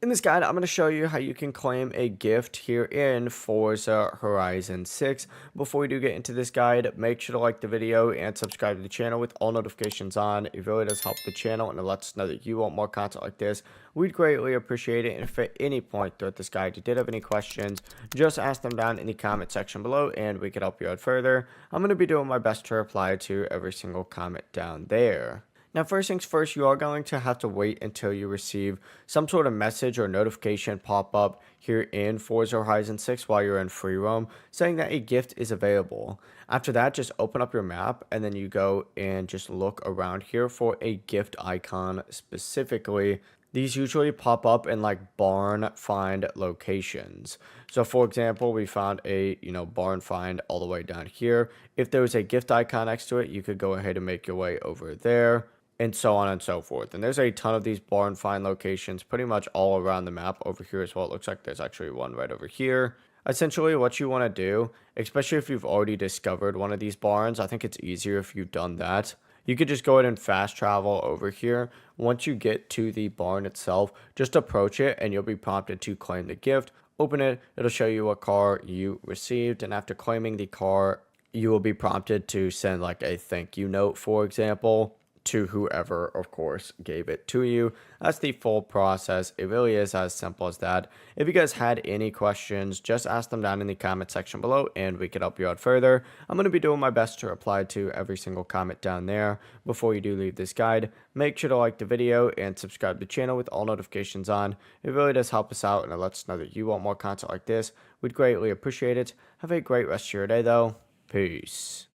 In this guide, I'm going to show you how you can claim a gift here in Forza Horizon 6. Before we do get into this guide, make sure to like the video and subscribe to the channel with all notifications on. It really does help the channel and it lets us know that you want more content like this. We'd greatly appreciate it. And if at any point throughout this guide you did have any questions, just ask them down in the comment section below and we could help you out further. I'm going to be doing my best to reply to every single comment down there. Now, first things first, you are going to have to wait until you receive some sort of message or notification pop up here in Forza Horizon 6 while you're in free roam saying that a gift is available. After that, just open up your map and then you go and just look around here for a gift icon specifically. These usually pop up in like barn find locations. So for example, we found a, barn find all the way down here. If there was a gift icon next to it, you could go ahead and make your way over there and so on and so forth. And there's a ton of these barn find locations pretty much all around the map over here as well. It looks like there's actually one right over here. Essentially, what you want to do, especially if you've already discovered one of these barns, I think it's easier if you've done that. You could just go ahead and fast travel over here. Once you get to the barn itself, just approach it and you'll be prompted to claim the gift. Open it, it'll show you what car you received, and after claiming the car, you will be prompted to send like a thank you note, for example, to whoever, of course, gave it to you. That's the full process. It really is as simple as that. If you guys had any questions, just ask them down in the comment section below and we can help you out further. I'm going to be doing my best to reply to every single comment down there. Before you do leave this guide, make sure to like the video and subscribe to the channel with all notifications on. It really does help us out and it lets us know that you want more content like this. We'd greatly appreciate it. Have a great rest of your day though. Peace.